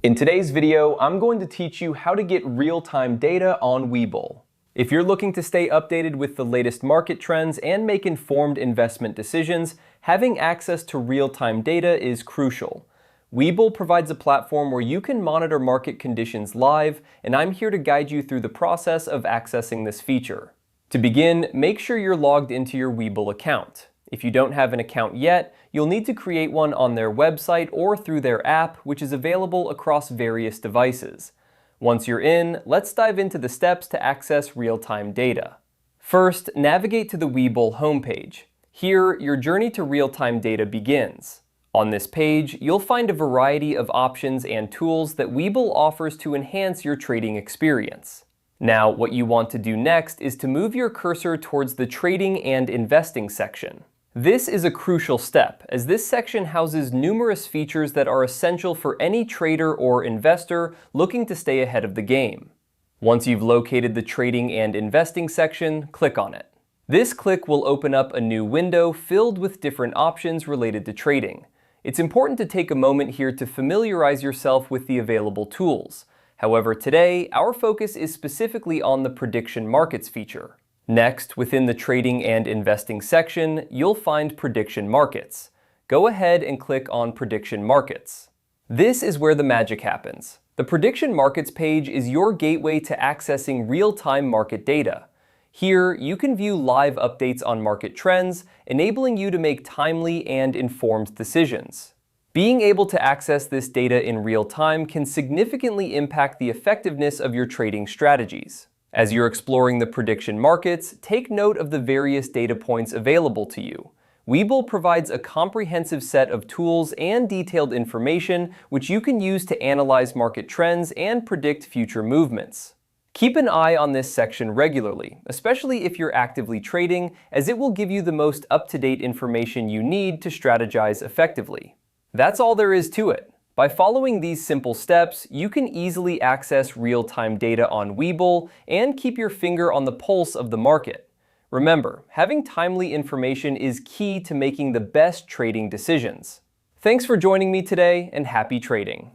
In today's video, I'm going to teach you how to get real-time data on Webull. If you're looking to stay updated with the latest market trends and make informed investment decisions, having access to real-time data is crucial. Webull provides a platform where you can monitor market conditions live, and I'm here to guide you through the process of accessing this feature. To begin, make sure you're logged into your Webull account. If you don't have an account yet, you'll need to create one on their website or through their app, which is available across various devices. Once you're in, let's dive into the steps to access real-time data. First, navigate to the Webull homepage. Here, your journey to real-time data begins. On this page, you'll find a variety of options and tools that Webull offers to enhance your trading experience. Now, what you want to do next is to move your cursor towards the Trading and Investing section. This is a crucial step, as this section houses numerous features that are essential for any trader or investor looking to stay ahead of the game. Once you've located the Trading and Investing section, click on it. This click will open up a new window filled with different options related to trading. It's important to take a moment here to familiarize yourself with the available tools. However, today, our focus is specifically on the Prediction Markets feature. Next, within the Trading and Investing section, you'll find Prediction Markets. Go ahead and click on Prediction Markets. This is where the magic happens. The Prediction Markets page is your gateway to accessing real-time market data. Here, you can view live updates on market trends, enabling you to make timely and informed decisions. Being able to access this data in real time can significantly impact the effectiveness of your trading strategies. As you're exploring the prediction markets, take note of the various data points available to you. Webull provides a comprehensive set of tools and detailed information which you can use to analyze market trends and predict future movements. Keep an eye on this section regularly, especially if you're actively trading, as it will give you the most up-to-date information you need to strategize effectively. That's all there is to it. By following these simple steps, you can easily access real-time data on Webull and keep your finger on the pulse of the market. Remember, having timely information is key to making the best trading decisions. Thanks for joining me today, and happy trading.